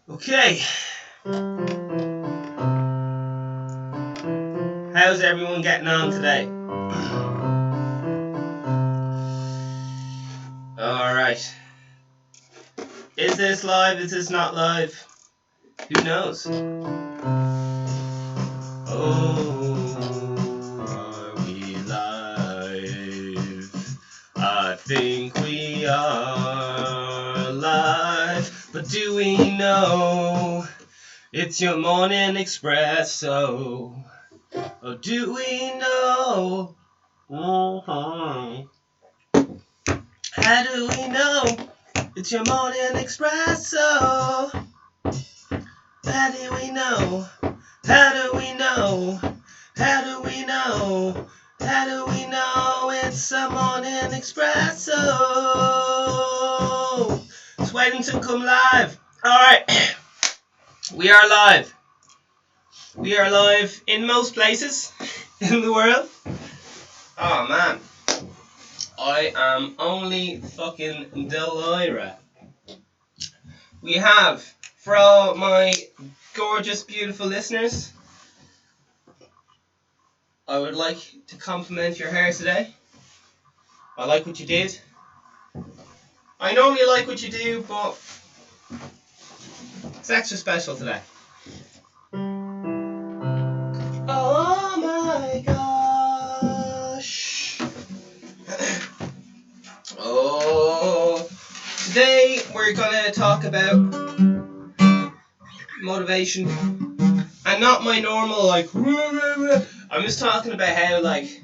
Okay. How's everyone getting on today? Alright. Is this live? Is this not live? Who knows? Oh, are we live? I think we are live. But do we know it's your morning espresso? Or do we know? How do we know it's your morning espresso? How do we know? How do we know? How do we know? How do we know it's a morning espresso? Just waiting to come live. Alright. We are live. We are live in most places in the world. Oh man. I am only fucking delighted. We have, for all my gorgeous, beautiful listeners, I would like to compliment your hair today. I like what you did. I normally like what you do, but it's extra special today. Oh my gosh. Oh. Today we're gonna talk about motivation. And not my normal, like, I'm just talking about how, like,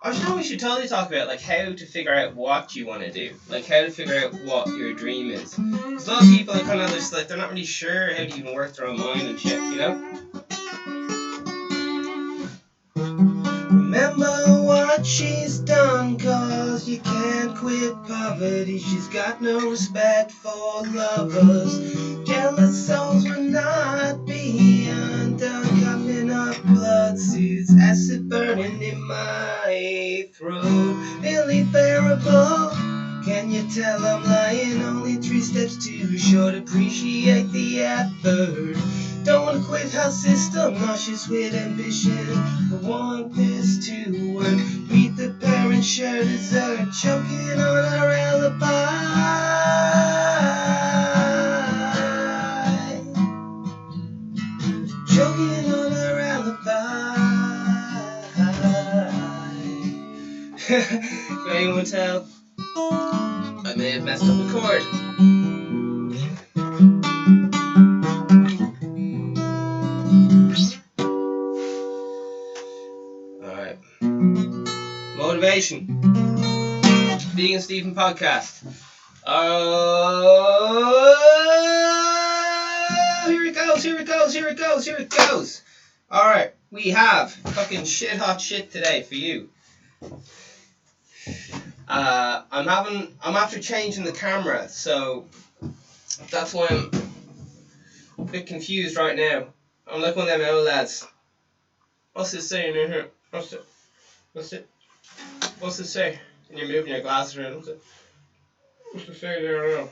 I don't know, we should totally talk about, like, how to figure out what you want to do. Like, how to figure out what your dream is. Because a lot of people are kind of just, like, they're not really sure how to even work their own mind and shit, you know? Remember what she's done, cause you can't quit poverty. She's got no respect for lovers. Jealous souls will not be undone. Coming up blood suits, acid burning in my throat. Nearly bearable. Can you tell I'm lying? Only 3 steps too short. Appreciate the effort. Don't wanna quit her system, nauseous with ambition. I want this to work. Meet the parent, share dessert, choking on our alibi. Choking on our alibi. Can anyone tell? I may have messed up the chord. Alright. Motivation. Being a Stephen podcast. Here it goes. Alright, we have fucking shit hot shit today for you. I'm after changing the camera, so that's why I'm a bit confused right now. I'm like one of them old lads. What's it saying in here? What's it say? And you're moving your glasses around. What's it say there now?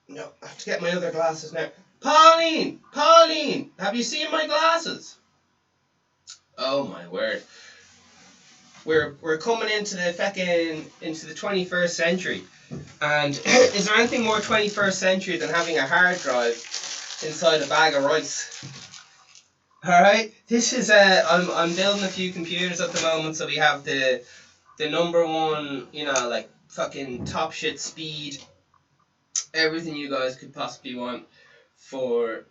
No, I have to get my other glasses now. Pauline, have you seen my glasses? Oh my word. We're coming into the 21st century, and is there anything more 21st century than having a hard drive inside a bag of rice? All right, this is I'm building a few computers at the moment, so we have the number one, like fucking top shit speed, everything you guys could possibly want for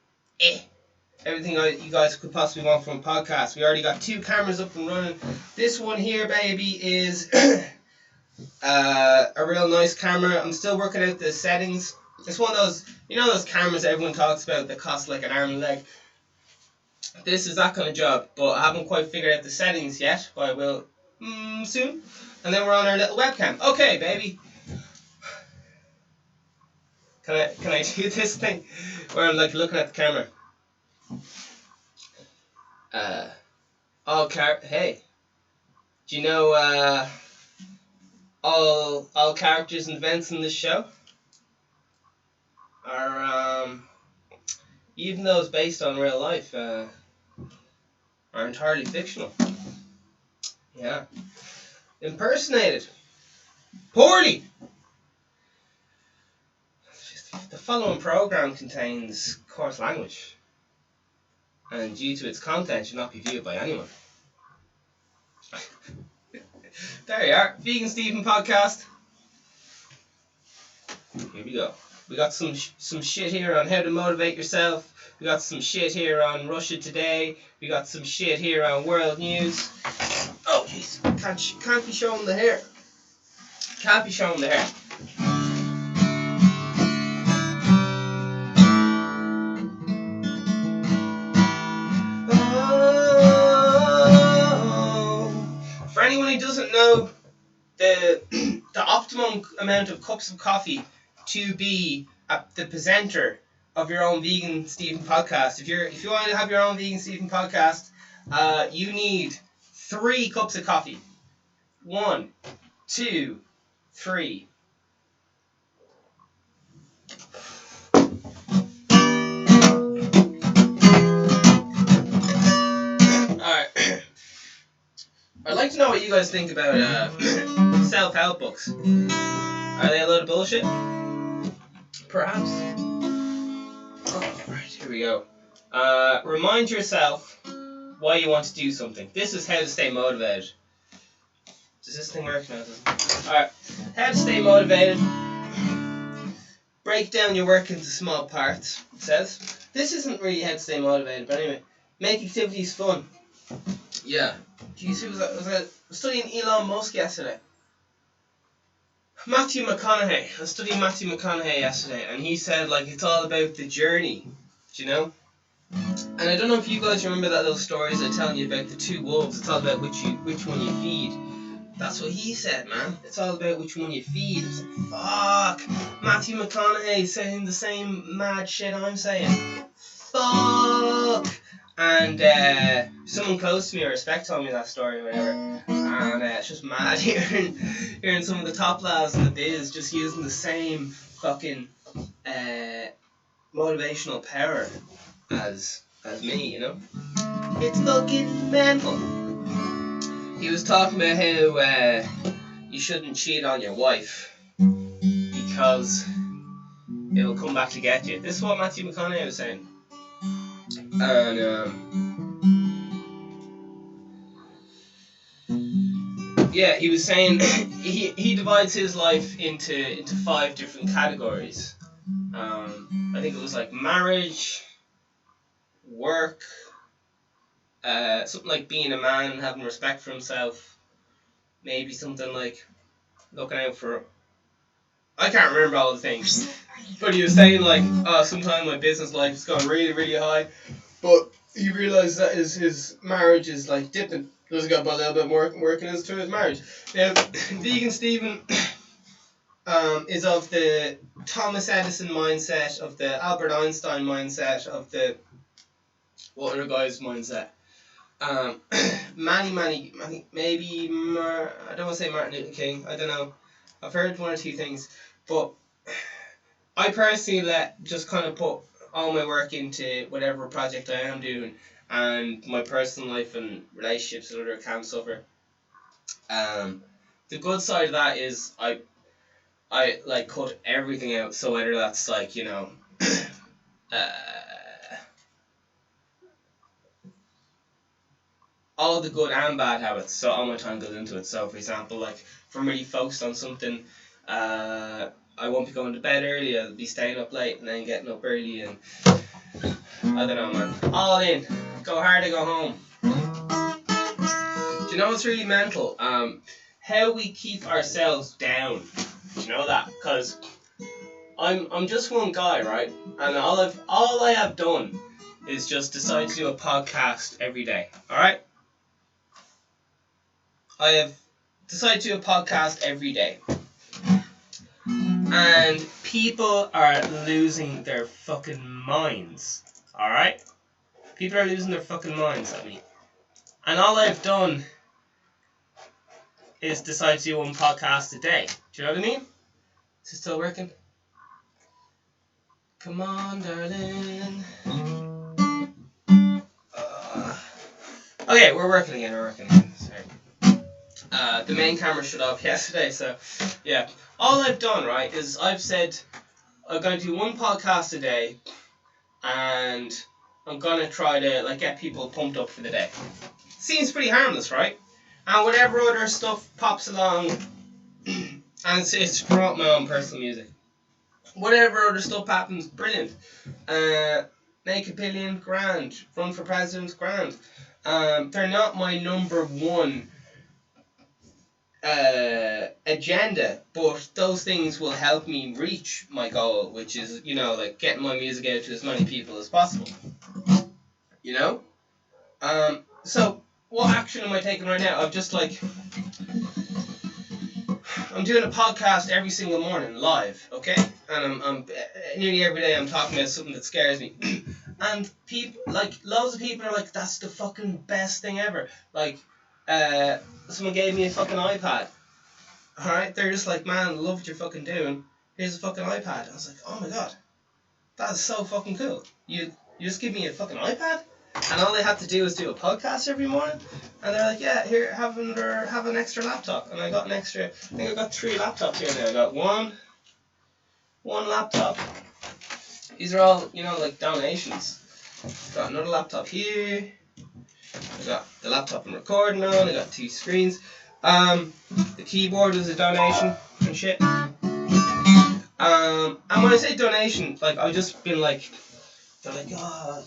everything you guys could possibly want from a podcast. We already got 2 cameras up and running. This one here, baby, is a real nice camera. I'm still working out the settings. It's one of those, those cameras everyone talks about that cost like an arm and a leg. This is that kind of job, but I haven't quite figured out the settings yet, but I will soon. And then we're on our little webcam. Okay, baby. Can I do this thing where I'm like looking at the camera? Hey, do you know all characters and events in this show are, even those based on real life, are entirely fictional. Yeah. Impersonated. Poorly. The following program contains coarse language, and due to its content should not be viewed by anyone. There you are. Vegan Stephen podcast. Here we go. We got some shit here on how to motivate yourself. We got some shit here on Russia Today. We got some shit here on world news. Oh jeez, can't be showing the hair. Can't be showing the hair. Oh. For anyone who doesn't know, the optimum amount of cups of coffee to be the presenter of your own Vegan Stephen podcast. If you want to have your own Vegan Stephen podcast, you need 3 cups of coffee. 1, 2, 3. Alright. I'd like to know what you guys think about self-help books. Are they a load of bullshit? Perhaps. Alright, here we go. Remind yourself why you want to do something. This is how to stay motivated. Does this thing work now? Alright, how to stay motivated. Break down your work into small parts, it says. This isn't really how to stay motivated, but anyway. Make activities fun. Yeah. Jeez, was I studying Elon Musk yesterday? Matthew McConaughey. I was studying Matthew McConaughey yesterday, and he said, like, it's all about the journey. Do you know? And I don't know if you guys remember that little stories I telling you about the 2 wolves. It's all about which one you feed. That's what he said, man. It's all about which one you feed. I was like, fuck. Matthew McConaughey saying the same mad shit I'm saying. Fuck. And someone close to me, I respect, told me that story or whatever. And it's just mad hearing some of the top lads in the biz just using the same fucking motivational power as me, you know? It's fucking mental. He was talking about how you shouldn't cheat on your wife because it will come back to get you. This is what Matthew McConaughey was saying. And yeah, he was saying he divides his life into 5 different categories. I think it was like marriage, work, something like being a man and having respect for himself, maybe something like looking out for, I can't remember all the things, but he was saying like, sometimes my business life is going really, really high, but he realised that his marriage is like dipping. Doesn't got a little bit more working to his marriage. Now, Vegan Stephen is of the Thomas Edison mindset, of the Albert Einstein mindset, of the what other guy's mindset? Maybe I don't want to say Martin Luther King. I don't know. I've heard 1 or 2 things, but I personally just kind of put all my work into whatever project I am doing, and my personal life and relationships with other can suffer. The good side of that is I like cut everything out. So whether that's like, you know, all the good and bad habits, so all my time goes into it. So for example, like if I'm really focused on something, I won't be going to bed early, I'll be staying up late and then getting up early, and I don't know, man. All in. Go hard or go home. Do you know what's really mental? How we keep ourselves down. Do you know that? Because I'm just one guy, right? And all I have done is just decide to do a podcast every day. Alright? I have decided to do a podcast every day. And people are losing their fucking minds. Alright? People are losing their fucking minds at me. And all I've done is decide to do one podcast a day. Do you know what I mean? Is it still working? Come on, darling. Okay, we're working again. Sorry. The main camera shut off yesterday, so yeah. All I've done, right, is I've said I'm going to do one podcast a day, and I'm going to try to like get people pumped up for the day. Seems pretty harmless, right? And whatever other stuff pops along, and it's to promote my own personal music. Whatever other stuff happens, brilliant. Make $1 billion, grand. Run for president, grand. They're not my number one agenda, but those things will help me reach my goal, which is, you know, like getting my music out to as many people as possible. You know? So what action am I taking right now? I'm doing a podcast every single morning, live, okay? And I'm nearly every day I'm talking about something that scares me. And people, like, loads of people are like, that's the fucking best thing ever. Like, someone gave me a fucking iPad. Alright? They're just like, man, I love what you're fucking doing. Here's a fucking iPad. I was like, oh my god. That is so fucking cool. You just give me a fucking iPad? And all they had to do was do a podcast every morning. And they're like, yeah, here, have an extra laptop. And I got I think I got 3 laptops here now. I got one laptop. These are all, you know, like donations. Got another laptop here. I got the laptop I'm recording on. I got 2 screens. The keyboard was a donation and shit. And when I say donation, like, I've just been like, they're like, oh,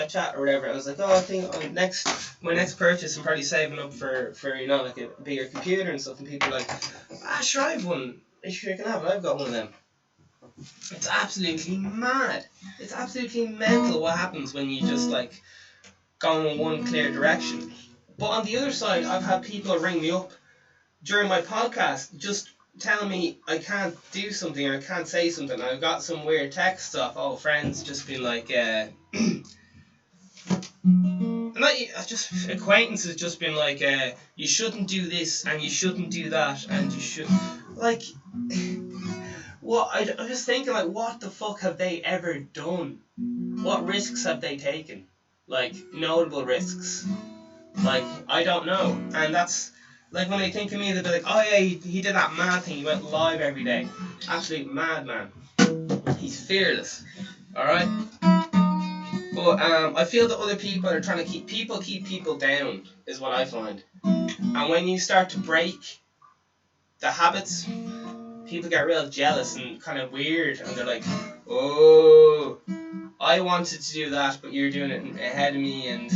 chat, or whatever. I was like, oh, I think my next purchase, I'm probably saving up for you know, like a bigger computer and stuff. And people are like, sure, I have one. Sure, you can have it. I've got one of them. It's absolutely mad. It's absolutely mental what happens when you just, like, go in one clear direction. But on the other side, I've had people ring me up during my podcast just telling me I can't do something or I can't say something. I've got some weird text stuff. Friends just been like, just acquaintances just been like, you shouldn't do this and you shouldn't do that and you should, like, what? I'm just thinking, like, what the fuck have they ever done? What risks have they taken? Like, notable risks. Like, I don't know. And that's, like, when they think of me, they'll be like, oh yeah, he did that mad thing, he went live every day. Absolute madman. He's fearless. Alright? But I feel that other people are trying to keep people down, is what I find. And when you start to break the habits, people get real jealous and kind of weird, and they're like, oh, I wanted to do that, but you're doing it ahead of me, and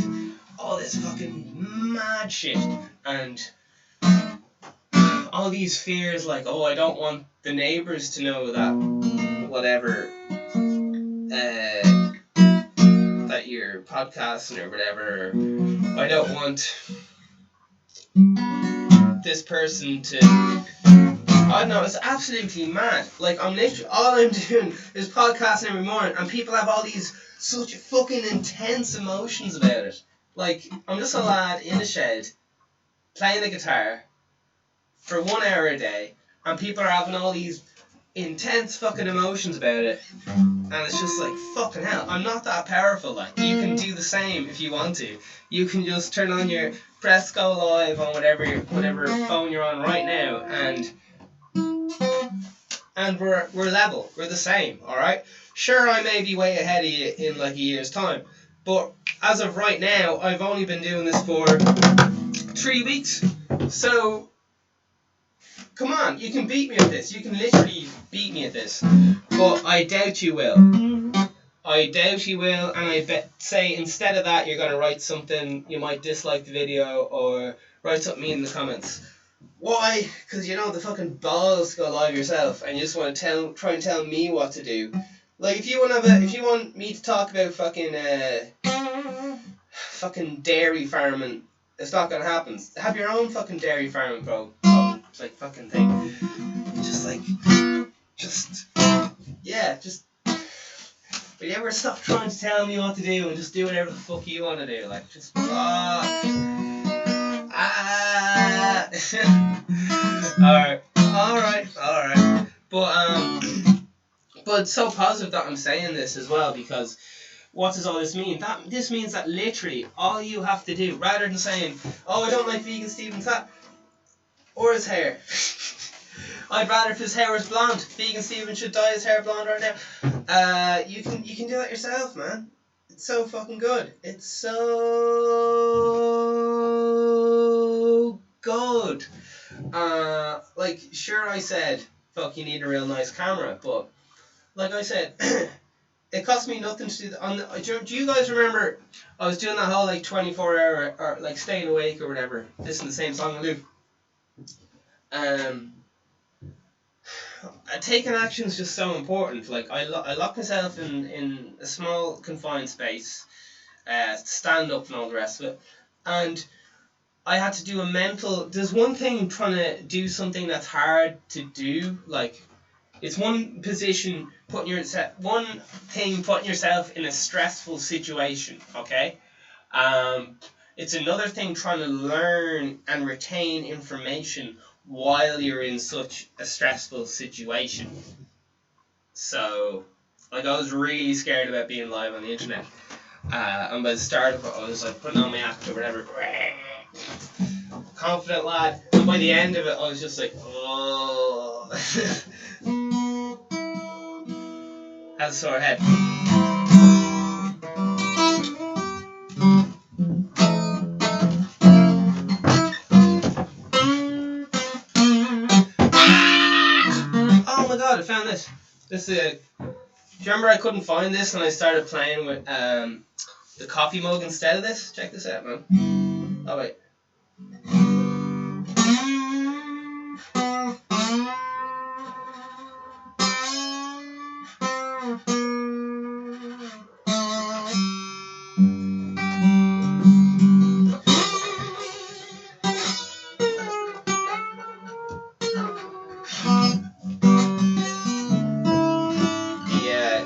all this fucking mad shit, and all these fears, like, oh, I don't want the neighbours to know that whatever, that you're podcasting or whatever, or I don't want this person to, I don't know, it's absolutely mad. Like, I'm literally, all I'm doing is podcasting every morning, and people have all these such fucking intense emotions about it. Like, I'm just a lad in a shed, playing the guitar, for 1 hour a day, and people are having all these intense fucking emotions about it, and it's just like, fucking hell, I'm not that powerful. Like, you can do the same if you want to. You can just turn on your, press go live on whatever phone you're on right now, and we're level, we're the same, alright? Sure, I may be way ahead of you in like a year's time, but as of right now, I've only been doing this for 3 weeks, so come on, you can beat me at this. You can literally beat me at this. But I doubt you will. I doubt you will, and I say instead of that, you're going to write something, you might dislike the video, or write something in the comments. Why? Because you know the fucking balls to go live yourself, and you just want to try and tell me what to do. Like, if you want me to talk about fucking dairy farming, it's not going to happen. Have your own fucking dairy farming, bro. It's like fucking thing. Will you ever stop trying to tell me what to do and just do whatever the fuck you want to do? Like, just fuck. Alright. But it's so positive that I'm saying this as well, because what does all this mean? This means that literally all you have to do, rather than saying, oh, I don't like vegan Stephen's hat or his hair. I'd rather if his hair was blonde. Vegan Stephen should dye his hair blonde right now. You can do that yourself, man. It's so fucking good. It's so good. Like, sure, I said, fuck, you need a real nice camera, but like I said, it cost me nothing to do that. Do you guys remember I was doing that whole like 24-hour or like staying awake or whatever, listening to the same song on loop? Taking action is just so important. Like I locked myself in a small confined space, stand up and all the rest of it, and I had to do a mental. There's one thing trying to do something that's hard to do. Like, it's one position putting yourself in a stressful situation. Okay, it's another thing trying to learn and retain information while you're in such a stressful situation. So, like, I was really scared about being live on the internet. And by the start of it, I was like putting on my act or whatever. Confident lad. And by the end of it, I was just like, oh. Had a sore head. Oh my god, I found this. This is do you remember I couldn't find this and I started playing with the coffee mug instead of this? Check this out, man. Oh wait.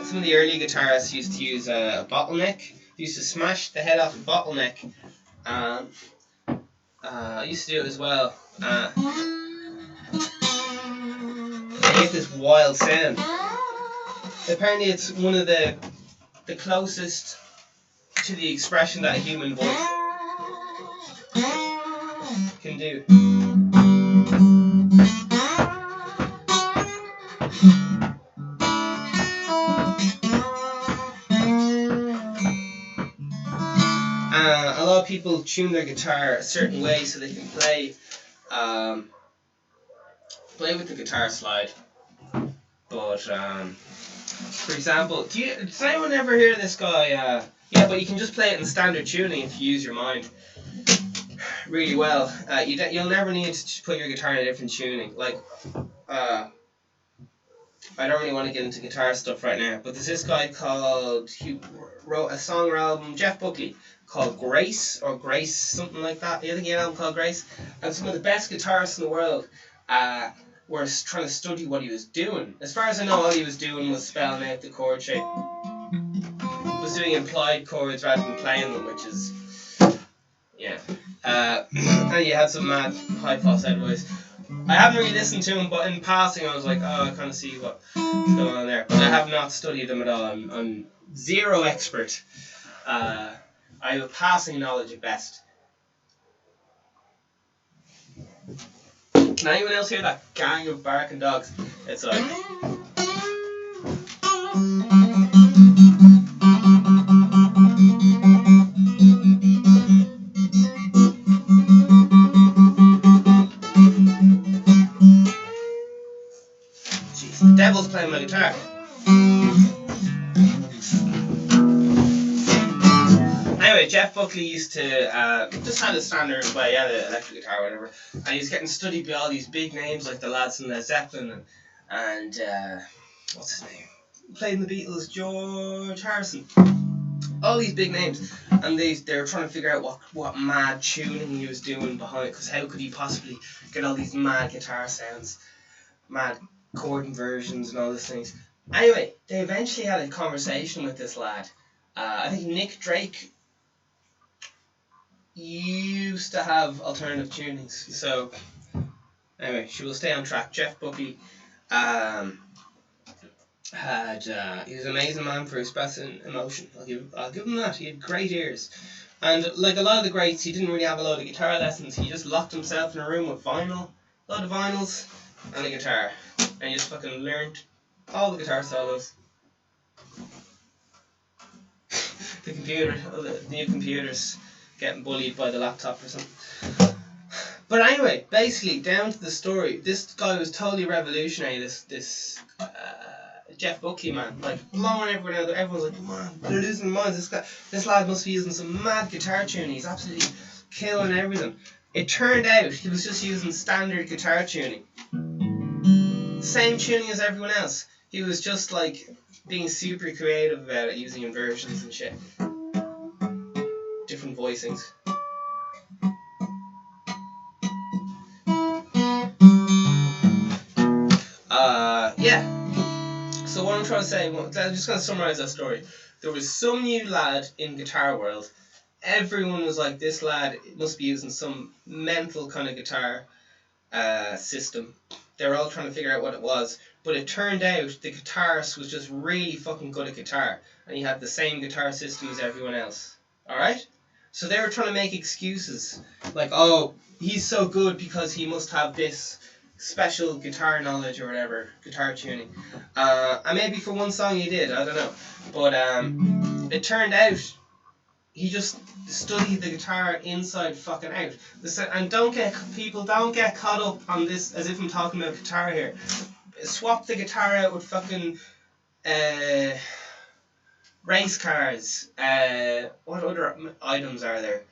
Some of the early guitarists used to use a bottleneck. They used to smash the head off a bottleneck. I used to do it as well. They get this wild sound. Apparently it's one of the closest to the expression that a human voice can do. A lot of people tune their guitar a certain way so they can play with the guitar slide. But for example, does anyone ever hear this guy? Yeah, but you can just play it in standard tuning if you use your mind really well. You'll never need to put your guitar in a different tuning. Like, I don't really want to get into guitar stuff right now, but there's this guy he wrote a song or album, Jeff Buckley, called Grace, something like that. I think he had an album called Grace, and some of the best guitarists in the world were trying to study what he was doing. As far as I know, all he was doing was spelling out the chord shape. He was doing implied chords rather than playing them, which is, yeah. And he had some mad high falsetto voice. I haven't really listened to him, but in passing I was like, oh, I kind of see what's going on there. But I have not studied him at all. I'm zero expert. I have a passing knowledge at best. Can anyone else hear that gang of barking dogs outside? Jeez, the devil's playing my guitar. Anyway, Jeff Buckley used to just had a standard, well, he had an electric guitar or whatever, and he was getting studied by all these big names like the lads in Led Zeppelin and what's his name? Played in the Beatles, George Harrison. All these big names, and they were trying to figure out what mad tuning he was doing behind, because how could he possibly get all these mad guitar sounds, mad chord inversions and all these things. Anyway, they eventually had a conversation with this lad. I think Nick Drake used to have alternative tunings, so Anyway, she will stay on track. Jeff Buckley he was an amazing man for expressing emotion. I'll give him that. He had great ears. And like a lot of the greats, he didn't really have a lot of guitar lessons. He just locked himself in a room with a lot of vinyls, and a guitar. And he just fucking learned all the guitar solos. The new computers getting bullied by the laptop or something. But anyway, basically, down to the story. This guy was totally revolutionary. This Jeff Buckley, man, like blowing everyone out. Everyone's like, man, they're losing their minds. This lad must be using some mad guitar tuning. He's absolutely killing everything. It turned out he was just using standard guitar tuning, same tuning as everyone else. He was just like being super creative about it, using inversions and shit, different voicings. Yeah. So what I'm trying to say, I'm just going to summarize that story. There was some new lad in guitar world. Everyone was like, this lad must be using some mental kind of guitar system. They were all trying to figure out what it was. But it turned out the guitarist was just really fucking good at guitar. And he had the same guitar system as everyone else. Alright? So they were trying to make excuses. Like, oh, he's so good because he must have this special guitar knowledge or whatever, guitar tuning. And maybe for one song he did, I don't know. But it turned out he just studied the guitar inside fucking out. And don't get caught up on this as if I'm talking about guitar here. Swap the guitar out with fucking race cars. What other items are there?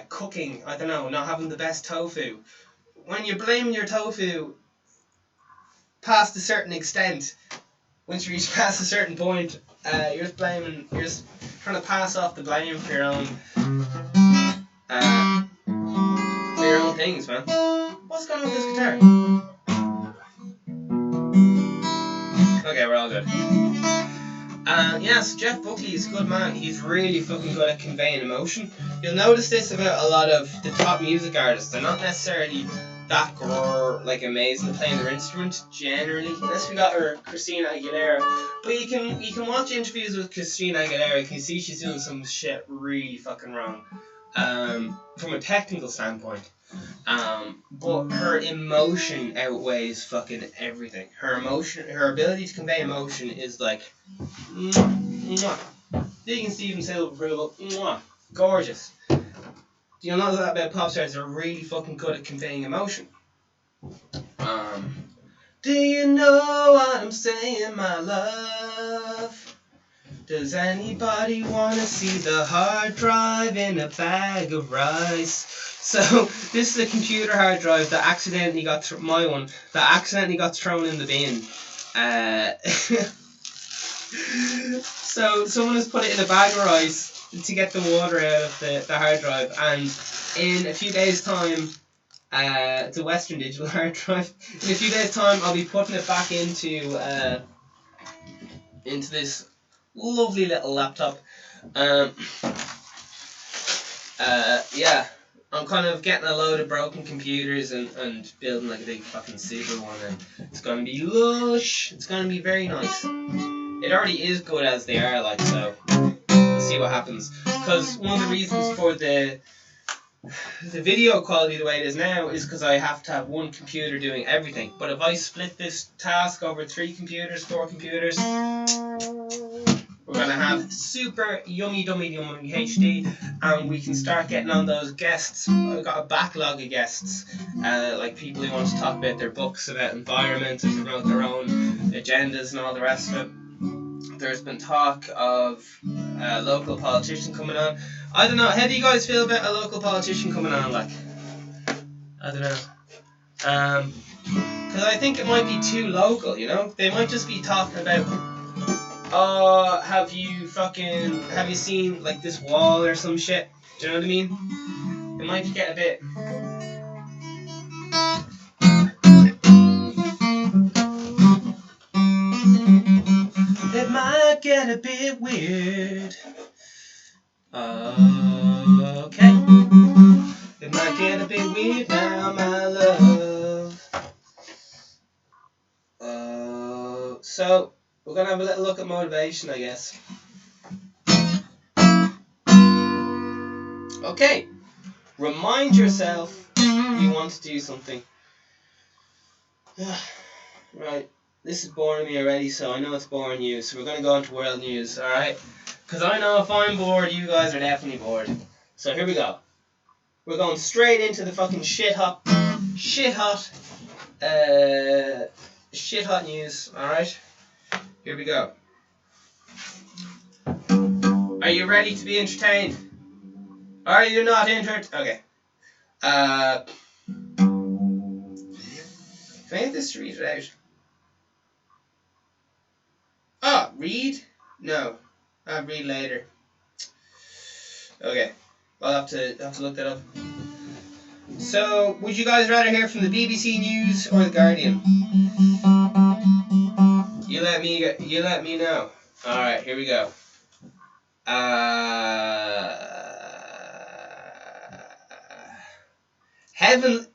Cooking, I don't know, not having the best tofu. When you're blaming your tofu past a certain extent, once you reach past a certain point, you're just trying to pass off the blame for your own things, man. What's going on with this guitar? Okay, we're all good. So Jeff Buckley is a good man. He's really fucking good at conveying emotion. You'll notice this about a lot of the top music artists. They're not necessarily that amazing at playing their instrument generally, unless we got her Christina Aguilera. But you can watch interviews with Christina Aguilera. You can see she's doing some shit really fucking wrong, from a technical standpoint. But her emotion outweighs fucking everything. Her ability to convey emotion is like, mwah. Digging Steven Silver approval, mwah. Gorgeous. Do you know that about pop stars? They're really fucking good at conveying emotion. Do you know what I'm saying, my love? Does anybody wanna see the hard drive in a bag of rice? So this is a computer hard drive that accidentally got thrown in the bin. So someone has put it in a bag of rice to get the water out of the hard drive, and in a few days' time, it's a Western Digital hard drive. In a few days' time, I'll be putting it back into this lovely little laptop. I'm kind of getting a load of broken computers and building like a big fucking super one, and it's gonna be lush. It's gonna be very nice. It already is good as they are, like, so we'll see what happens. Because one of the reasons for the video quality the way it is now is because I have to have one computer doing everything. But if I split this task over 3 computers, 4 computers, we're going to have super yummy HD, and we can start getting on those guests. I've got a backlog of guests, like people who want to talk about their books about environment and promote their own agendas and all the rest of it. There's been talk of a local politician coming on. I don't know, how do you guys feel about a local politician coming on, like? I don't know. Because I think it might be too local, you know? They might just be talking about, have you seen, like, this wall or some shit? Do you know what I mean? It might get a bit... It might get a bit weird. Okay. It might get a bit weird now, my love. So we're gonna have a little look at motivation, I guess. Okay. Remind yourself you want to do something. Right. This is boring me already, so I know it's boring you. So we're gonna go into world news, all right? Because I know if I'm bored, you guys are definitely bored. So here we go. We're going straight into the fucking shit hot news. All right. Here we go. Are you ready to be entertained? Are you not entered? Okay. Can I have this to read it out? Oh, read? No. I'll read later. Okay. I'll have to look that up. So, would you guys rather hear from the BBC News or the Guardian? You let me know. All right, here we go.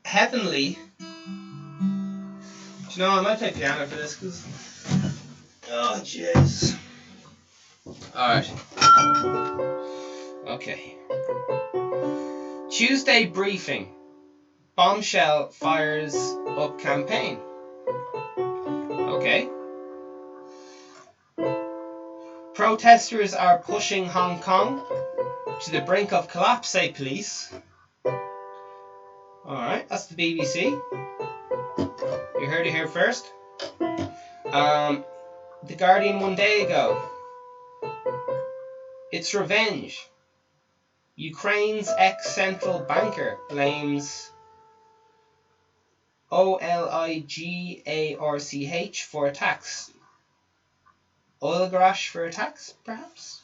Heavenly. Do you know, I might play piano for this because. Oh, jeez. Alright. Okay. Tuesday briefing. Bombshell fires up campaign. Okay. Protesters are pushing Hong Kong to the brink of collapse, say police. Alright, that's the BBC. You heard it here first. The Guardian 1 day ago. It's revenge. Ukraine's ex-central banker blames oligarch for attacks. Oligarch for attacks, perhaps?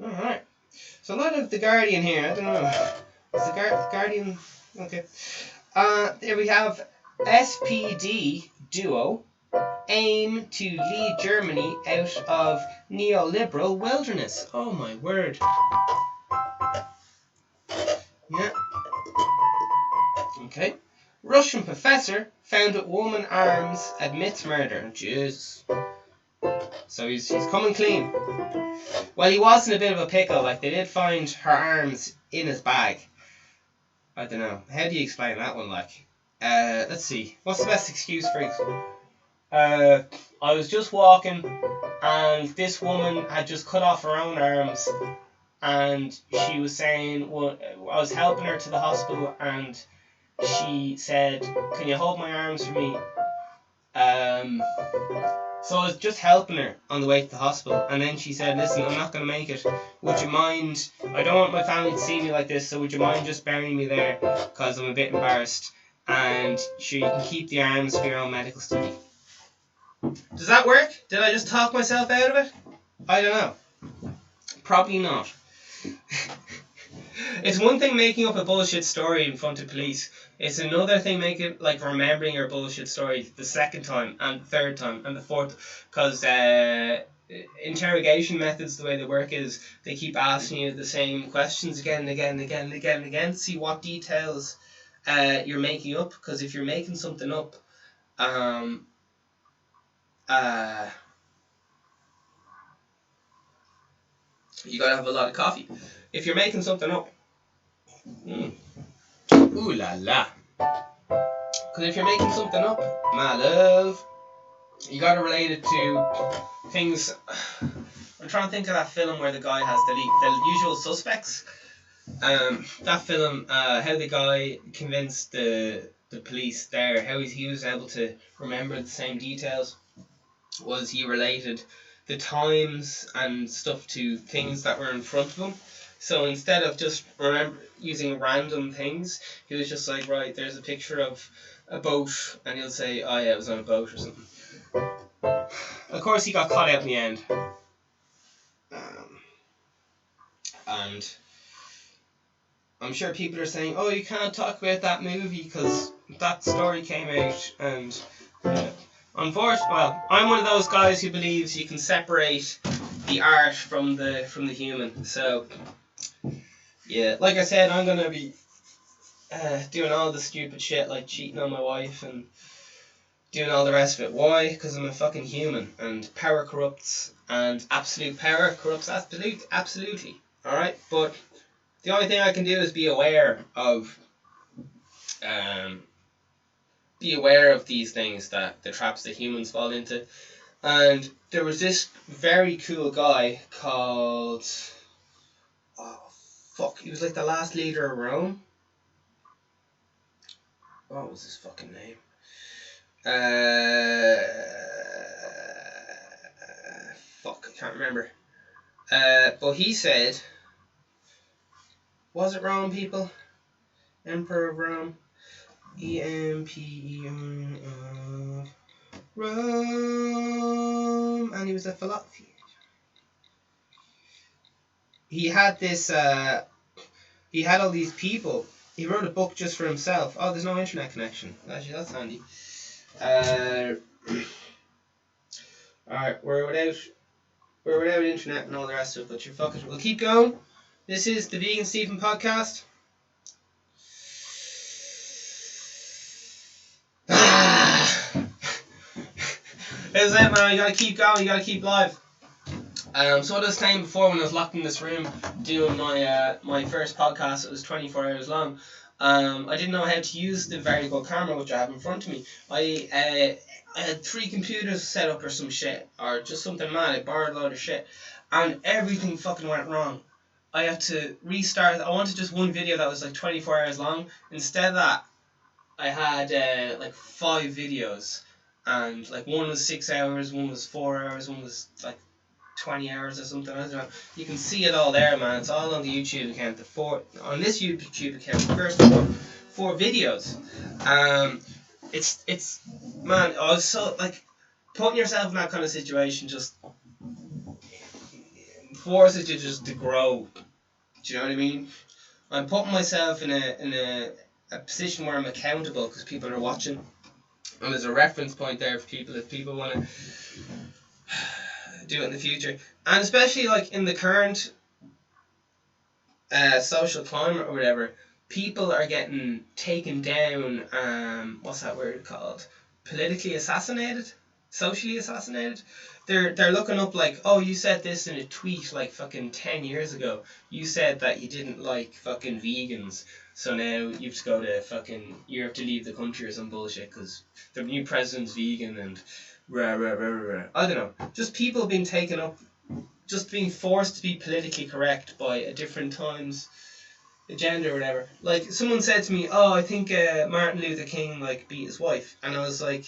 Alright. So a lot of the Guardian here, I don't know. Is the Guardian... Okay. There we have SPD duo aim to lead Germany out of neoliberal wilderness. Oh my word. Yeah. Okay. Russian professor found with woman arms admits murder. Jesus. So he's coming clean. Well, he was in a bit of a pickle. Like, they did find her arms in his bag. I don't know. How do you explain that one, like? Let's see. What's the best excuse for it? I was just walking and this woman had just cut off her own arms and she was saying, well, I was helping her to the hospital and she said, can you hold my arms for me? So I was just helping her on the way to the hospital and then she said, listen, I'm not going to make it. Would you mind, I don't want my family to see me like this, so would you mind just burying me there because I'm a bit embarrassed, and sure, you can keep the arms for your own medical study. Does that work? Did I just talk myself out of it? I don't know. Probably not. It's one thing making up a bullshit story in front of police. It's another thing remembering your bullshit story the second time and the third time and the fourth. Because interrogation methods, the way they work is they keep asking you the same questions again and again and again and again and again to see what details you're making up. Because if you're making something up, you gotta have a lot of coffee. If you're making something up, ooh la la. Because if you're making something up, my love, you gotta relate it to things. I'm trying to think of that film where the guy has the usual suspects. That film, how the guy convinced the police there, how he was able to remember the same details, was he related the times and stuff to things that were in front of him. So instead of just using random things, he was just like, right, there's a picture of a boat, and he'll say, oh yeah, it was on a boat or something. Of course, he got caught out in the end. And I'm sure people are saying, oh, you can't talk about that movie because that story came out, and unfortunately, well, I'm one of those guys who believes you can separate the art from the human. So yeah, like I said, I'm gonna be doing all the stupid shit like cheating on my wife and doing all the rest of it. Why? Because I'm a fucking human, and power corrupts, and absolute power corrupts absolutely. Alright? But the only thing I can do is be aware of these things, that the traps that humans fall into. And there was this very cool guy called, he was like the last leader of Rome. What was his fucking name? I can't remember. But he said, was it Rome, people? Emperor of Rome? E-M-P-E-R Rome. And he was a philosopher. He had this, he had all these people. He wrote a book just for himself. Oh, there's no internet connection. Actually, that's handy. Alright, we're without internet and all the rest of it, but you're fucking. We'll keep going. This is the Vegan Stephen podcast. This is it, man. You gotta keep going. You gotta keep live. So what I was saying before, when I was locked in this room doing my first podcast, it was 24 hours long. I didn't know how to use the variable camera which I have in front of me. I had 3 computers set up or some shit, or just something mad. I borrowed a load of shit, and everything fucking went wrong. I had to restart. I wanted just one video that was like 24 hours long. Instead of that, I had like 5 videos, and like one was 6 hours, one was 4 hours, one was like 20 hours or something. I don't know. You can see it all there, man. It's all on the YouTube account. On this YouTube account, the first 4 videos. It's man. I was so like, putting yourself in that kind of situation just forces you just to grow. Do you know what I mean? I'm putting myself in a position where I'm accountable because people are watching, and there's a reference point there for people if people want to do it in the future. And especially like in the current social climate or whatever, people are getting taken down. What's that word called? Politically assassinated, socially assassinated. They're looking up like, oh, you said this in a tweet like fucking 10 years ago. You said that you didn't like fucking vegans, so now you have to go to fucking, you have to leave the country or some bullshit because the new president's vegan and rah, rah, rah, rah, rah. I don't know. Just people being taken up, just being forced to be politically correct by a different times agenda or whatever. Like, someone said to me, oh, I think Martin Luther King like beat his wife, and I was like,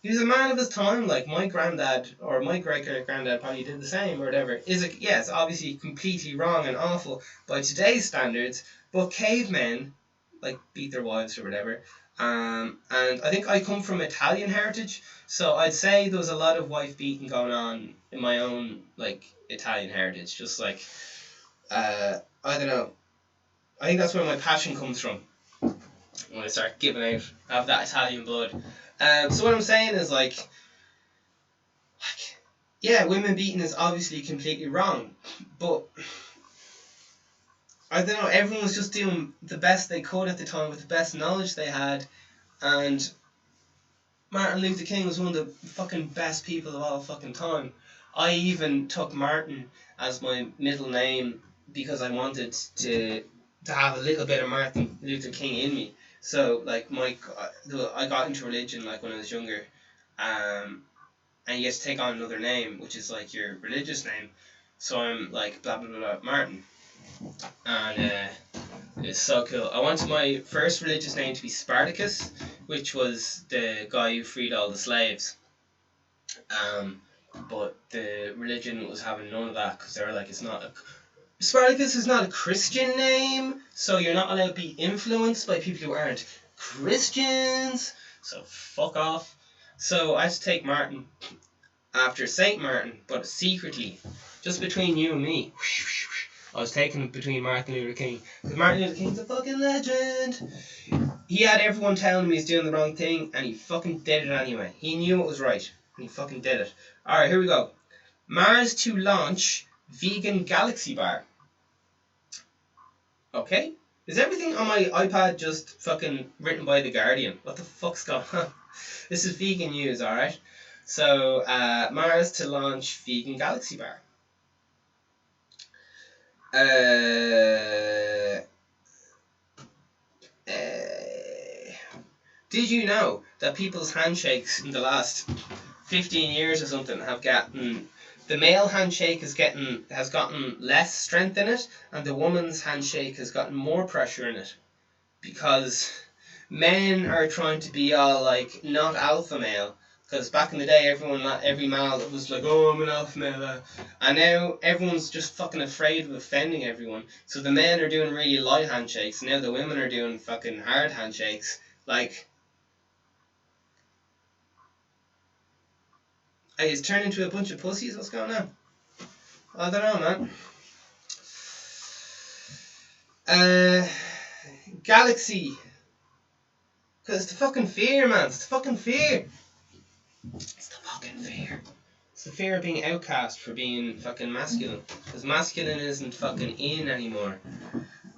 he was a man of his time. Like, my granddad or my great-great-granddad probably did the same or whatever. It's obviously completely wrong and awful by today's standards, but cavemen like beat their wives or whatever. And I think I come from Italian heritage, so I'd say there was a lot of wife beating going on in my own like Italian heritage. Just like, I don't know. I think that's where my passion comes from. When I start giving out of that Italian blood. So what I'm saying is like, yeah, women beating is obviously completely wrong, but I don't know, everyone was just doing the best they could at the time with the best knowledge they had, and Martin Luther King was one of the fucking best people of all fucking time. I even took Martin as my middle name because I wanted to have a little bit of Martin Luther King in me. So like I got into religion like when I was younger, and you get to take on another name, which is like your religious name. So I'm like blah blah blah, blah Martin, and it's so cool. I wanted my first religious name to be Spartacus, which was the guy who freed all the slaves. But the religion was having none of that because they were like, Spartacus is not a Christian name, so you're not allowed to be influenced by people who aren't Christians, so fuck off. So I had to take Martin after Saint Martin, but secretly, just between you and me. I was taking it between Martin Luther King, because Martin Luther King's a fucking legend. He had everyone telling him he's doing the wrong thing, and he fucking did it anyway. He knew it was right, and he fucking did it. Alright, here we go. Mars to launch vegan galaxy bar. Okay. Is everything on my iPad just fucking written by The Guardian? What the fuck's going on? This is vegan news, alright? So, Mars to launch vegan galaxy bar. Did you know that people's handshakes in the last 15 years or something have gotten... The male handshake has gotten less strength in it, and the woman's handshake has gotten more pressure in it. Because men are trying to be all like, not alpha male. Because back in the day, every male was like, oh, I'm an alpha male. And now everyone's just fucking afraid of offending everyone. So the men are doing really light handshakes. Now the women are doing fucking hard handshakes. Like, hey, it's turned into a bunch of pussies? What's going on? I don't know, man. Galaxy. Because it's the fucking fear, man. It's the fucking fear. It's the fucking fear. It's the fear of being outcast for being fucking masculine. Because masculine isn't fucking in anymore.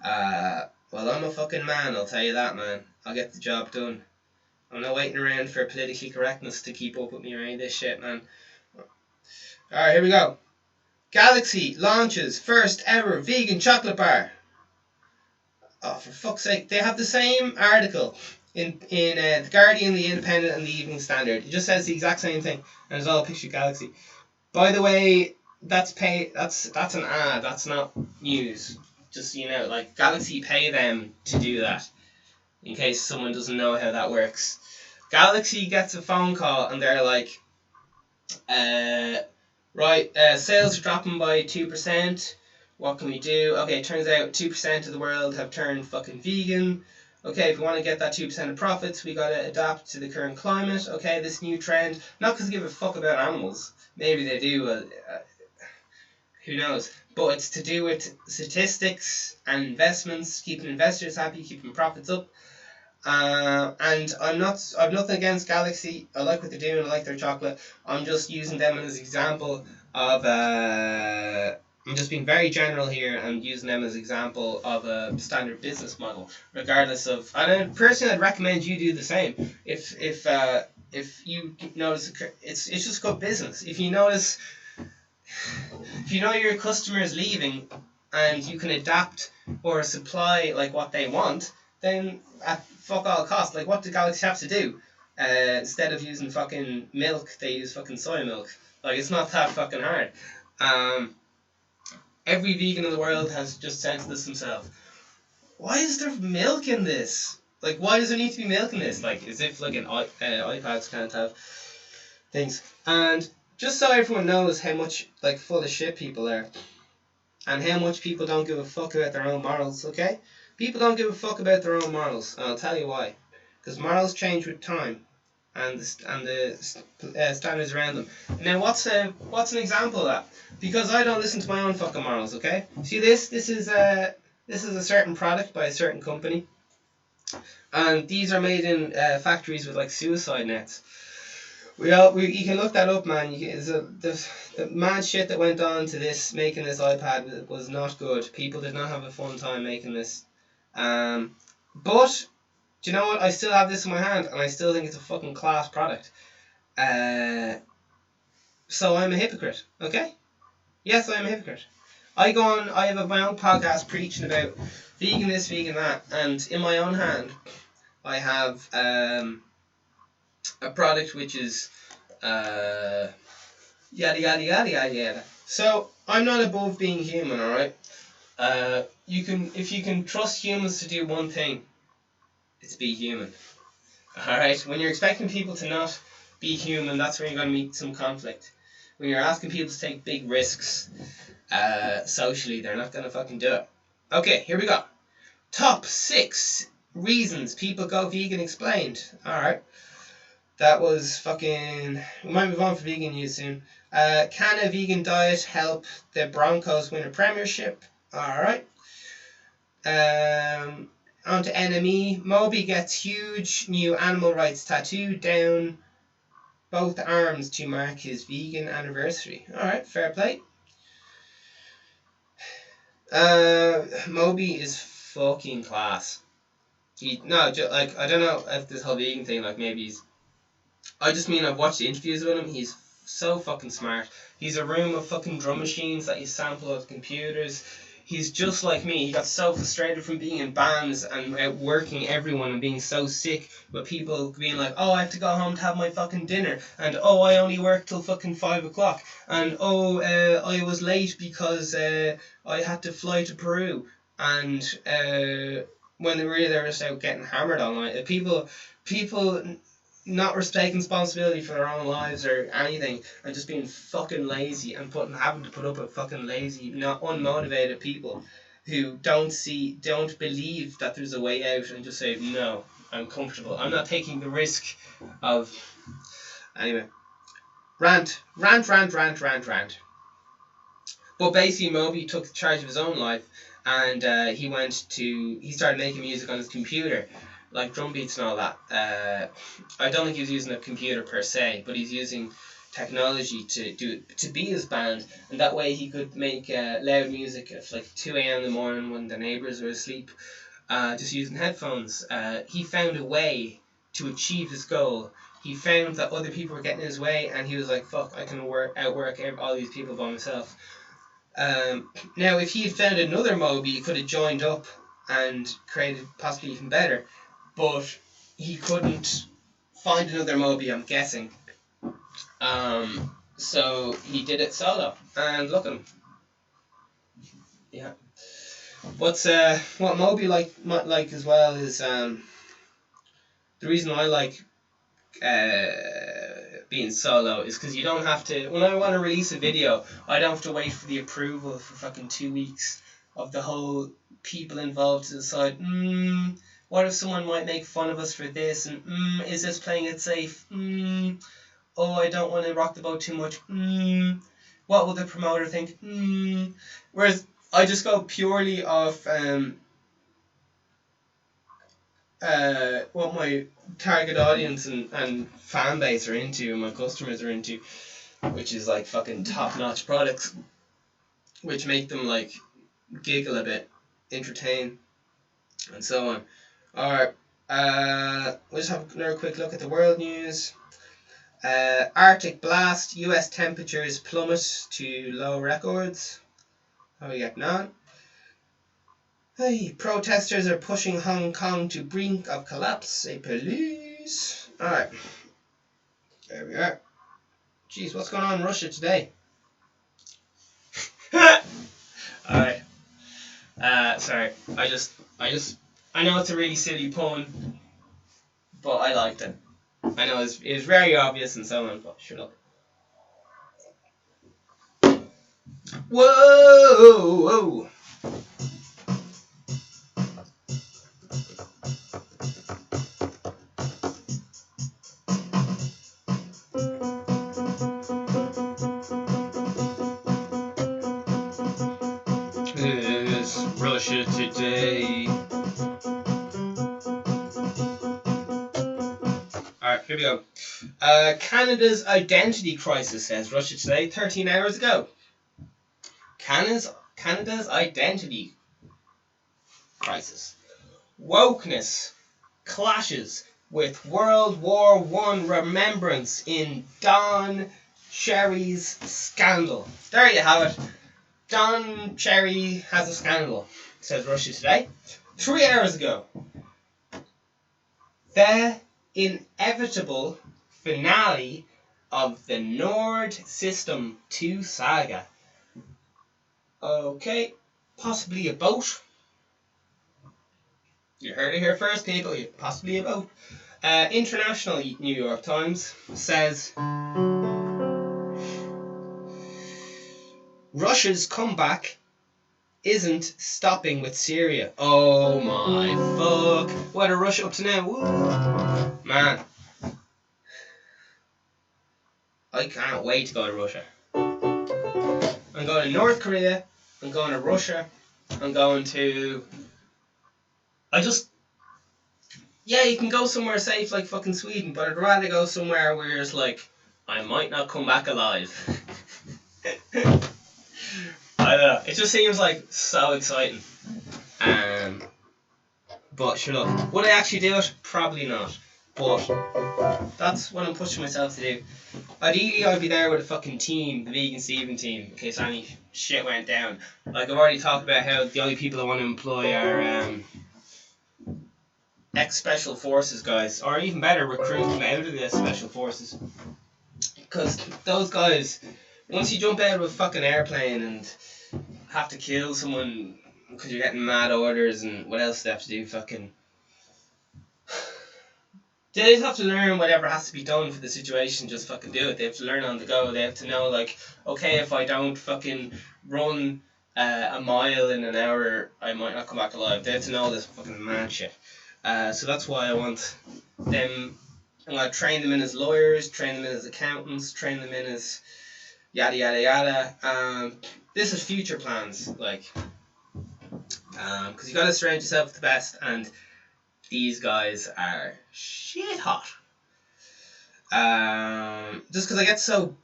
Well, I'm a fucking man, I'll tell you that, man. I'll get the job done. I'm not waiting around for politically correctness to keep up with me or any of this shit, man. Alright, here we go. Galaxy launches first ever vegan chocolate bar. Oh, for fuck's sake. They have the same article in The Guardian, The Independent, and The Evening Standard. It just says the exact same thing. And it's all a picture of Galaxy. By the way, that's an ad. That's not news. Just so you know, like, Galaxy pay them to do that. In case someone doesn't know how that works. Galaxy gets a phone call and they're like, sales are dropping by 2%. What can we do? Okay, it turns out 2% of the world have turned fucking vegan. Okay, if we want to get that 2% of profits, we gotta adapt to the current climate. Okay, this new trend. Not because they give a fuck about animals. Maybe they do. Who knows? But it's to do with statistics and investments, keeping investors happy, keeping profits up. And I've nothing against Galaxy. I like what they're doing. I like their chocolate. I'm just using them as an example of. I'm just being very general here and using them as an example of a standard business model, regardless of. And personally, I'd recommend you do the same. If you notice, it's just good business. If you notice, if you know your customer is leaving, and you can adapt or supply like what they want, then at fuck all costs, like what do Galaxy have to do? Instead of using fucking milk, they use fucking soy milk. Like, it's not that fucking hard. Every vegan in the world has just said to this himself, why is there milk in this? Like, why does there need to be milk in this? Like, as if like iPads can't have things. And just so everyone knows how much like full of shit people are, and how much people don't give a fuck about their own morals, okay? People don't give a fuck about their own morals, and I'll tell you why. Because morals change with time, and the standards around them. Now, what's an example of that? Because I don't listen to my own fucking morals, okay? See this? This is a certain product by a certain company, and these are made in factories with like suicide nets. You can look that up, man. The mad shit that went on to making this iPad was not good. People did not have a fun time making this. But do you know what? I still have this in my hand, and I still think it's a fucking class product. So I'm a hypocrite, okay? Yes, I'm a hypocrite. I have my own podcast preaching about vegan this, vegan that, and in my own hand, I have a product which is yada yada yada yada yada. So I'm not above being human, alright? If you can trust humans to do one thing, it's be human. Alright? When you're expecting people to not be human, that's when you're going to meet some conflict. When you're asking people to take big risks socially, they're not going to fucking do it. Okay, here we go. Top 6 reasons people go vegan explained. Alright. That was fucking... We might move on for vegan news soon. Can a vegan diet help the Broncos win a premiership? Alright. On to NME. Moby gets huge new animal rights tattoo down both arms to mark his vegan anniversary. Alright, fair play. Moby is fucking class. I don't know if this whole vegan thing, like, maybe he's I just mean I've watched the interviews with him. He's so fucking smart. He's a room of fucking drum machines that you sample out computers. He's just like me. He got so frustrated from being in bands and outworking everyone and being so sick with people being like, oh, I have to go home to have my fucking dinner, and oh, I only work till fucking 5 o'clock, and oh, I was late because I had to fly to Peru, and when they were just out getting hammered all night. People not taking responsibility for their own lives or anything, and just being fucking lazy and having to put up with fucking lazy, not unmotivated people who don't believe that there's a way out and just say, no, I'm comfortable. I'm not taking the risk of... Anyway. Rant. But basically Moby took charge of his own life, and he started making music on his computer, like drum beats and all that. I don't think he was using a computer per se, but he's using technology to be his band, and that way he could make loud music at like 2 a.m. in the morning when the neighbours were asleep, just using headphones. He found a way to achieve his goal. He found that other people were getting in his way, and he was like, fuck, I can outwork all these people by myself. Now, if he had found another Moby, he could have joined up and created possibly even better, but he couldn't find another Moby, I'm guessing. So he did it solo, and look at him. Yeah. What Moby might like as well is the reason I like being solo is because you don't have to. When I want to release a video, I don't have to wait for the approval for fucking 2 weeks of the whole people involved to decide. What if someone might make fun of us for this? And is this playing it safe? Oh, I don't want to rock the boat too much. What will the promoter think? Whereas I just go purely off what my target audience and fan base are into, and my customers are into, which is like fucking top-notch products, which make them like giggle a bit, entertain, and so on. Alright, we'll just have another quick look at the world news. Arctic blast, US temperatures plummet to low records. How are we getting on? Hey, protesters are pushing Hong Kong to brink of collapse, say police. Alright. There we are. Jeez, what's going on in Russia today? Alright. Sorry. I know it's a really silly pun, but I liked it. I know it's very obvious and so on, but shut up. Whoa! It's Russia today. Alright, here we go. Canada's identity crisis, says Russia Today 13 hours ago. Canada's identity crisis. Wokeness clashes with World War I remembrance in Don Cherry's scandal. There you have it. Don Cherry has a scandal, says Russia Today 3 hours ago. The inevitable finale of the Nord System 2 saga. Okay, possibly a boat. You heard it here first, people. Possibly a boat. International New York Times says Russia's comeback isn't stopping with Syria. Oh my fuck. What are Russia up to now? Woo. Man. I can't wait to go to Russia. I'm going to North Korea. I'm going to Russia. I'm going to... Yeah, you can go somewhere safe like fucking Sweden, but I'd rather go somewhere where it's like, I might not come back alive. I don't know. It just seems like so exciting. But sure, look, would I actually do it? Probably not. But that's what I'm pushing myself to do. Ideally, I'd be there with a fucking team, the Vegan Steven team, in case any shit went down. Like, I've already talked about how the only people I want to employ are ex-special forces guys, or even better, recruit them out of the special forces. Because those guys, once you jump out of a fucking airplane and have to kill someone because you're getting mad orders and what else they have to do, fucking... They just have to learn whatever has to be done for the situation, just fucking do it. They have to learn on the go. They have to know, like, okay, if I don't fucking run a mile in an hour, I might not come back alive. They have to know this fucking mad shit. So that's why I want them. I'm going to train them in as lawyers, train them in as accountants, train them in as yada yada yada. This is future plans, like, because you got to surround yourself with the best, and these guys are shit hot. Just because I get so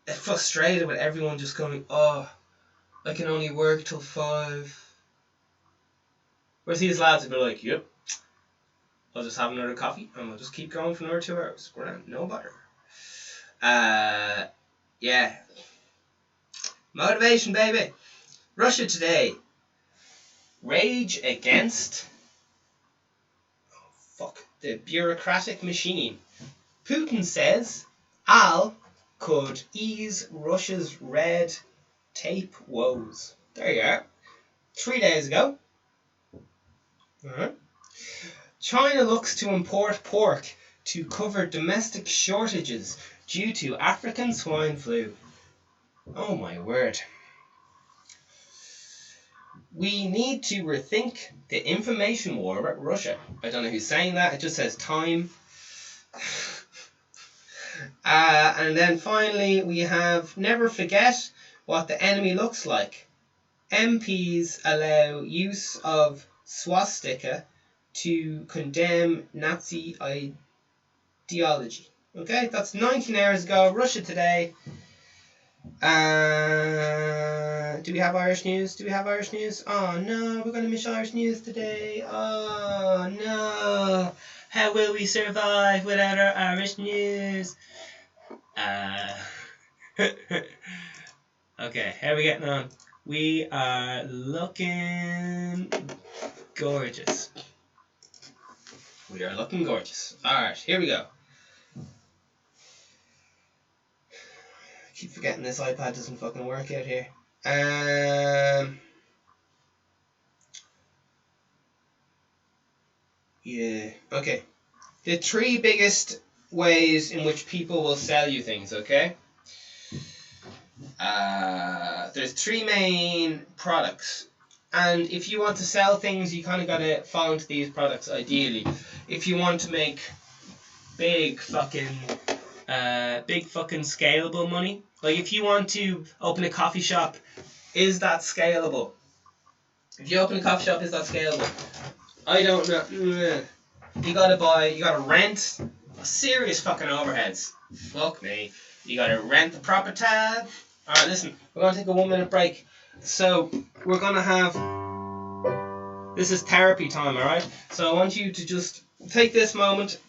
frustrated with everyone just going, oh, I can only work till 5. Whereas these lads would be like, yep, I'll just have another coffee and we'll just keep going for another 2 hours. Grand, no bother. Yeah. Motivation, baby. Russia today. Rage against the bureaucratic machine. Putin says Al could ease Russia's red tape woes. There you are. 3 days ago. China looks to import pork to cover domestic shortages due to African swine flu. Oh my word. We need to rethink the information war with Russia. I don't know who's saying that. It just says time. And then finally we have never forget what the enemy looks like. MPs allow use of swastika to condemn Nazi ideology. Okay, that's 19 hours ago. Russia Today. Do we have Irish news? Oh no, we're going to miss Irish news today. Oh no. How will we survive without our Irish news? Okay, how are we getting on? We are looking gorgeous. Alright, here we go. I keep forgetting this iPad doesn't fucking work out here. Yeah, okay. The 3 biggest ways in which people will sell you things, okay? There's 3 main products. And if you want to sell things, you kind of got to fall into these products, ideally. If you want to make big fucking scalable money. Like, if you want to open a coffee shop, is that scalable? If you open a coffee shop, is that scalable? I don't know. You gotta rent serious fucking overheads. Fuck me. You gotta rent the proper tab. Alright, listen, we're gonna take a 1-minute break. So, we're gonna have... This is therapy time, alright? So I want you to just take this moment,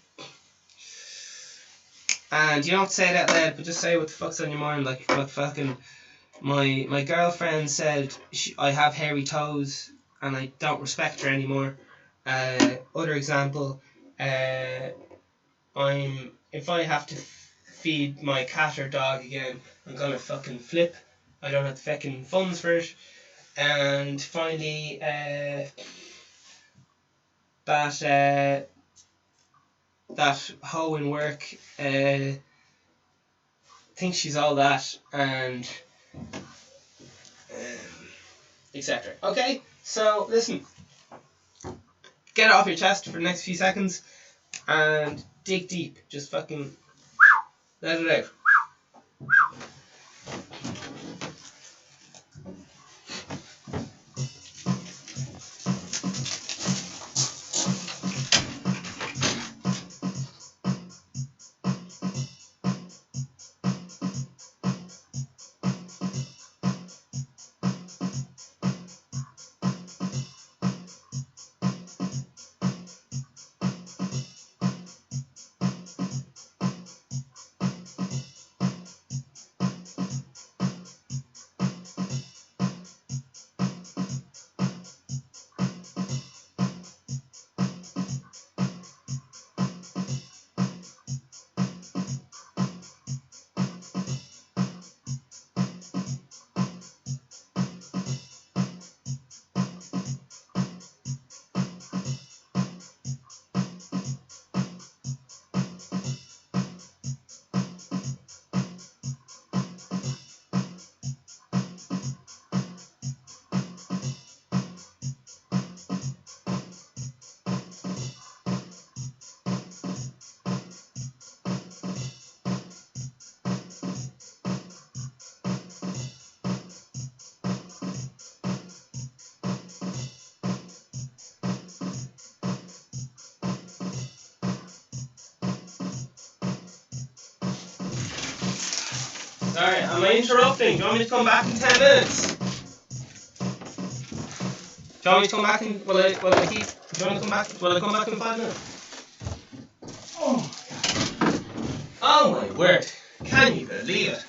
and you don't have to say it out loud, but just say what the fuck's on your mind. Like fucking... My girlfriend said I have hairy toes, and I don't respect her anymore. Other example, if I have to feed my cat or dog again, I'm gonna fucking flip. I don't have the fucking funds for it. And finally, that hoe in work thinks she's all that, and etc. Okay, so listen, get it off your chest for the next few seconds and dig deep. Just fucking let it out. Sorry, am I interrupting? Do you want me to come back in 10 minutes? Do you want me to come back in? Will I keep? Do you want to come back? Will I come back in 5 minutes? Oh my word! Can you believe it?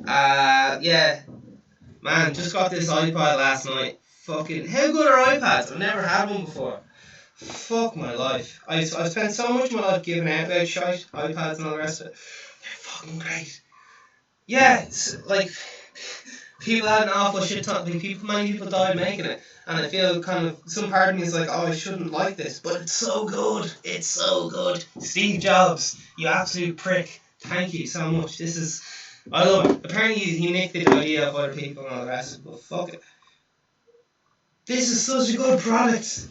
Yeah, man, just got this iPod last night. Fucking, how good are iPads? I've never had one before. Fuck my life. I've spent so much of my life giving out about shite, iPads and all the rest of it. They're fucking great. Yeah, it's like, people had an awful shit ton. Many people died making it. And I feel kind of, some part of me is like, oh, I shouldn't like this. But it's so good. It's so good. Steve Jobs, you absolute prick. Thank you so much. This is, I love it. Apparently he nicked the idea of other people and all the rest of it. But fuck it. This is such a good product.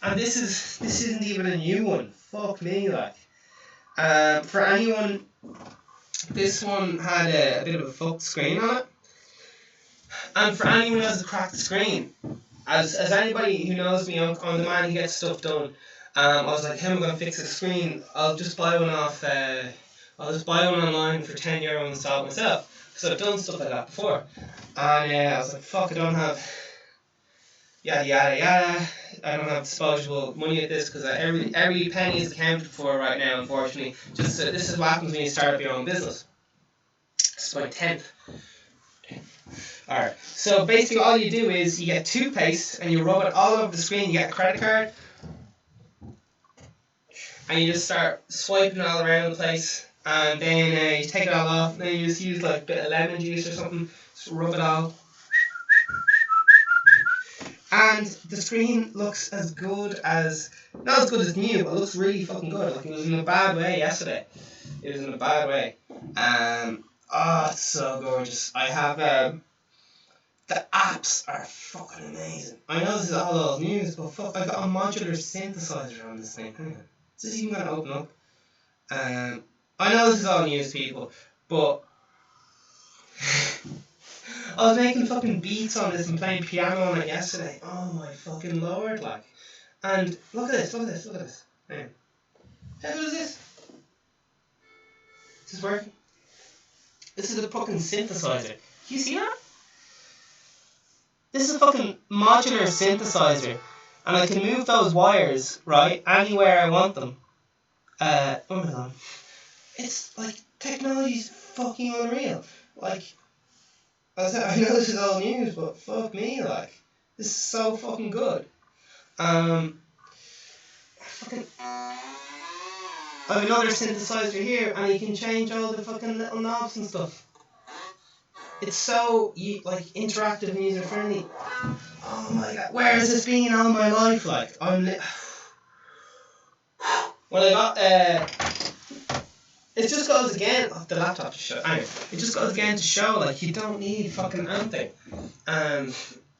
And this isn't even a new one. Fuck me, like. For anyone, this one had a bit of a fucked screen on it. And for anyone who has a cracked screen, as anybody who knows me on the man who gets stuff done, I was like, how am I going to fix the screen? I'll just buy one off, I'll just buy one online for €10 and install it myself. So I've done stuff like that before. And I was like, fuck, I don't have yada yada yada. I don't have disposable money at this because every penny is accounted for right now, unfortunately. Just this is what happens when you start up your own business. This is my 10th. Alright, so basically all you do is you get toothpaste and you rub it all over the screen. You get a credit card and you just start swiping it all around the place, and then you take it all off, and then you just use like a bit of lemon juice or something, just rub it all. And the screen looks as good as, not as good as new, but it looks really fucking good. Like, it was in a bad way yesterday. It was in a bad way. Oh, it's so gorgeous. I have, the apps are fucking amazing. I know this is all old news, but fuck, I got a modular synthesizer on this thing. Hang on. Is this even going to open up? I know this is all news, people, but I was making fucking beats on this and playing piano on it yesterday. Oh my fucking lord, like. And look at this. Hang on. How good is this? Is this working? This is a fucking synthesizer. Can you see that? This is a fucking modular synthesizer. And I can move those wires, right, anywhere I want them. Oh my god. It's like, technology's fucking unreal. Like, I know this is all news, but fuck me, like, this is so fucking good. I have another synthesizer here, and you can change all the fucking little knobs and stuff. It's so, like, interactive and user-friendly. Oh my god, where has this been all my life, like, when I got, it just goes again, the laptop to show, anyway, it just goes again to show, like, you don't need fucking anything. I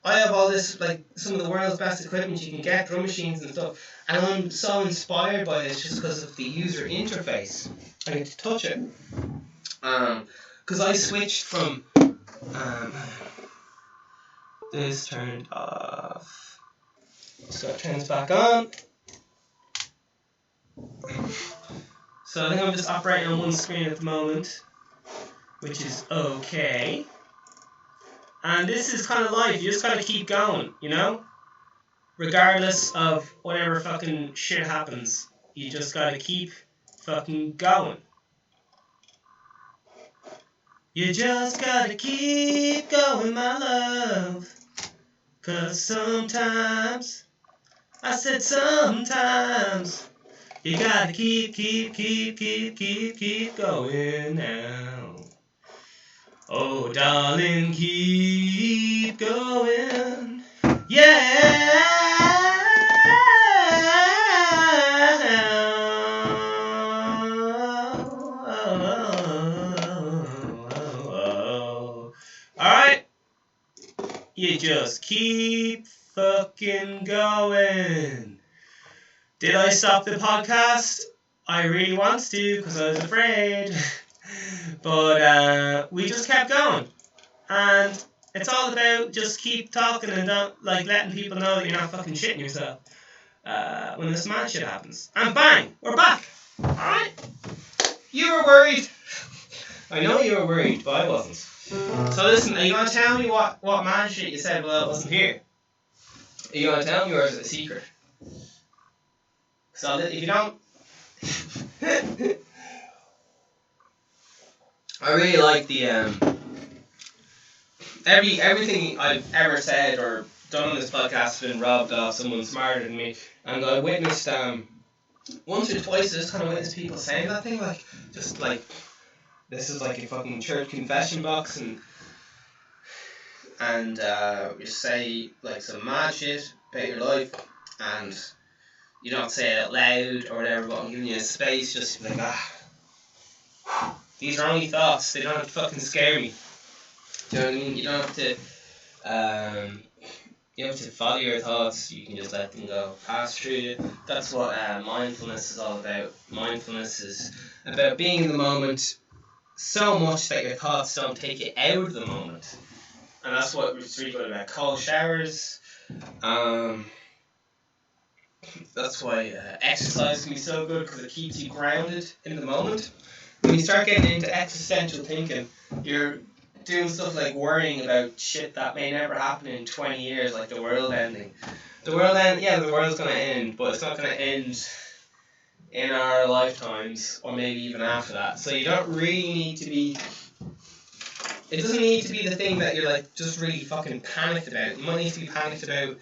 have all this, like, some of the world's best equipment you can get, drum machines and stuff, and I'm so inspired by this just because of the user interface. I get to touch it. Because I switched from, this turned off, so it turns back on. So I think I'm just operating on one screen at the moment, which is okay. And this is kind of life, you just gotta keep going, you know? Regardless of whatever fucking shit happens, you just gotta keep fucking going. You just gotta keep going, my love. 'Cause sometimes, I said sometimes, you gotta keep going now. Oh, darling, keep going. Yeah. Alright. You just keep fucking going. Did I stop the podcast? I really want to because I was afraid. But we just kept going. And it's all about just keep talking and don't, like, letting people know that you're not fucking shitting yourself when this mad shit happens. And bang! We're back! Alright? You were worried. I know you were worried, but I wasn't. So listen, are you going to tell me what mad shit you said while I wasn't here? Are you going to tell me, or is it a secret? So if you don't... I really like the... Everything I've ever said or done on this podcast has been robbed off someone smarter than me. And I witnessed... once or twice I just kind of witnessed people saying that thing, like, just like, this is like a fucking church confession box, and you say like some mad shit about your life, and you don't say it out loud or whatever, but I'm giving you a space just to be like, these are only thoughts, they don't have to fucking scare me. Do you know what I mean? You don't have to, you have to follow your thoughts, you can just let them go, pass through it. That's what mindfulness is all about. Mindfulness is about being in the moment so much that your thoughts don't take you out of the moment. And that's what it's really good about cold showers. That's why exercise can be so good, because it keeps you grounded in the moment. When you start getting into existential thinking, you're doing stuff like worrying about shit that may never happen in 20 years, like the world ending. The world's going to end, but it's not going to end in our lifetimes, or maybe even after that. So you don't really need to be... It doesn't need to be the thing that you're like just really fucking panicked about. You might need to be panicked about, I don't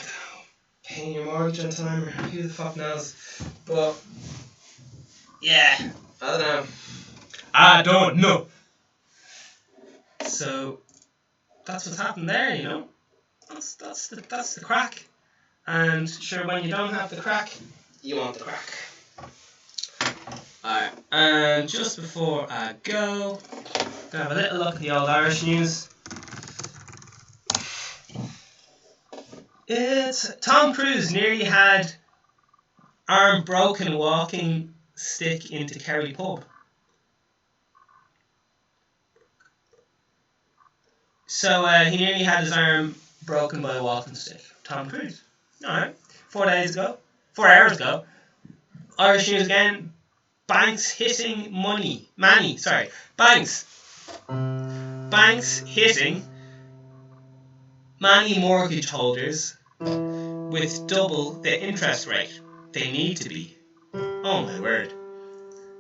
know, paying your mortgage on time, or who the fuck knows. But yeah, I don't know. So that's what's happened there, you know. That's the crack. And sure, when you don't have the crack, you want the crack. Alright, and just before I go, gonna have a little look at the old Irish news. It's Tom Cruise nearly had arm broken walking stick into Kerry pub. So he nearly had his arm broken by a walking stick. Tom Cruise. Alright. 4 hours ago. Irish news again. Banks hitting Banks hitting many mortgage holders with double the interest rate they need to be. Oh my word.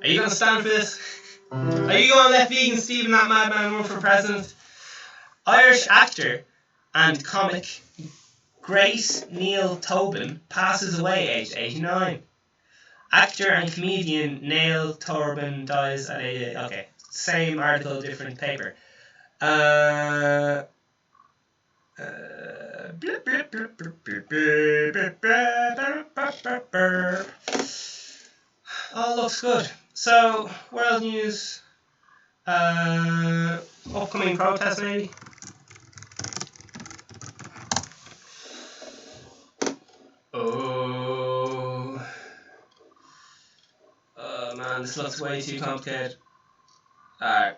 Are you going to stand for this? Are you going to let Vegan Stephen, that madman, run for president? Irish actor and comic Grace Neil Tobin passes away aged 89. Actor and comedian Neil Tobin dies at okay, same article, different paper. All looks good. So, world news. Upcoming protest maybe. Oh man, this looks way too complicated. Alright.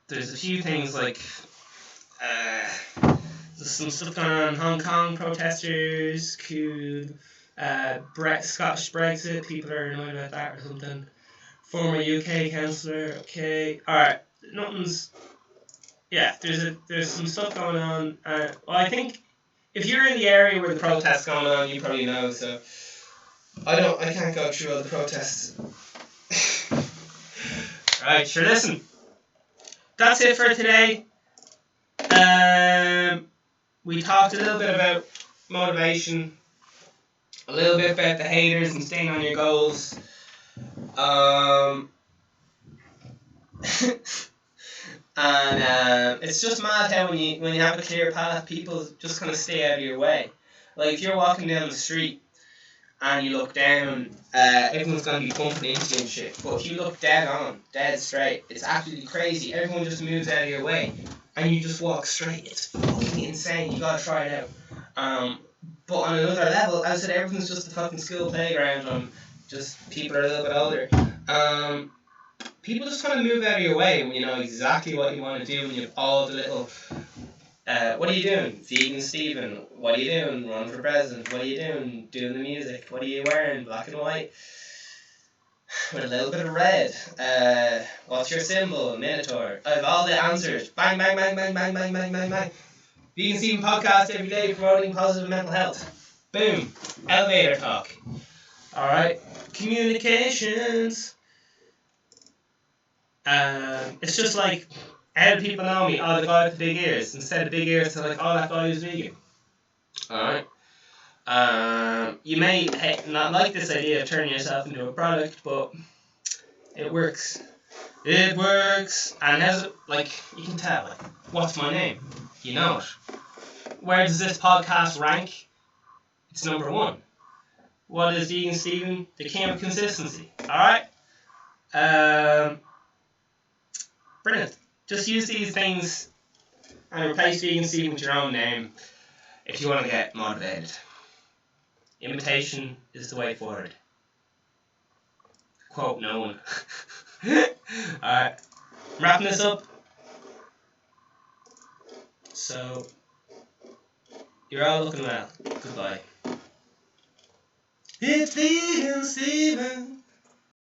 There's a few things like there's some stuff going on. Hong Kong protesters, coup, Scottish Brexit, people are annoyed about that or something. Former UK councillor, okay. Alright, nothing's... Yeah, there's some stuff going on. Well, I think if you're in the area where the protest's going on, you probably know, so... I can't go through all the protests. Right, sure, listen. That's it for today. We talked a little bit about motivation, a little bit about the haters and staying on your goals. And it's just mad how when you have a clear path, people just kind of stay out of your way. Like if you're walking down the street and you look down, everyone's going to be bumping into you and shit. But if you look dead straight, it's absolutely crazy. Everyone just moves out of your way, and you just walk straight. It's fucking insane. You gotta try it out. But on another level, as I said, everything's just a fucking school playground. Just people are a little bit older. People just kind of move out of your way when you know exactly what you want to do, and you have all the little... what are you doing? Vegan Stephen. What are you doing? Run for president. What are you doing? Doing the music. What are you wearing? Black and white. with a little bit of red. What's your symbol? Minotaur. I have all the answers. Bang, bang, bang, bang, bang, bang, bang, bang, bang. Vegan Steven podcast every day promoting positive mental health. Boom. Elevator talk. Alright. Communications. It's just like, how do people know me? Oh, the guy with the big ears. Instead of big ears, they're like, oh, that guy is vegan. Alright. You may not like this idea of turning yourself into a product, but it works. It works. And has, like, you can tell, like, what's my name? You know it. Where does this podcast rank? It's number 1. What is Vegan Steven? The king of consistency. Alright? Brilliant. Just use these things and replace Vegan Steven with your own name if you want to get motivated. Imitation is the way forward. Quote no one. Alright. I'm wrapping this up. So, you're all looking well. Goodbye. It's Vegan Steven.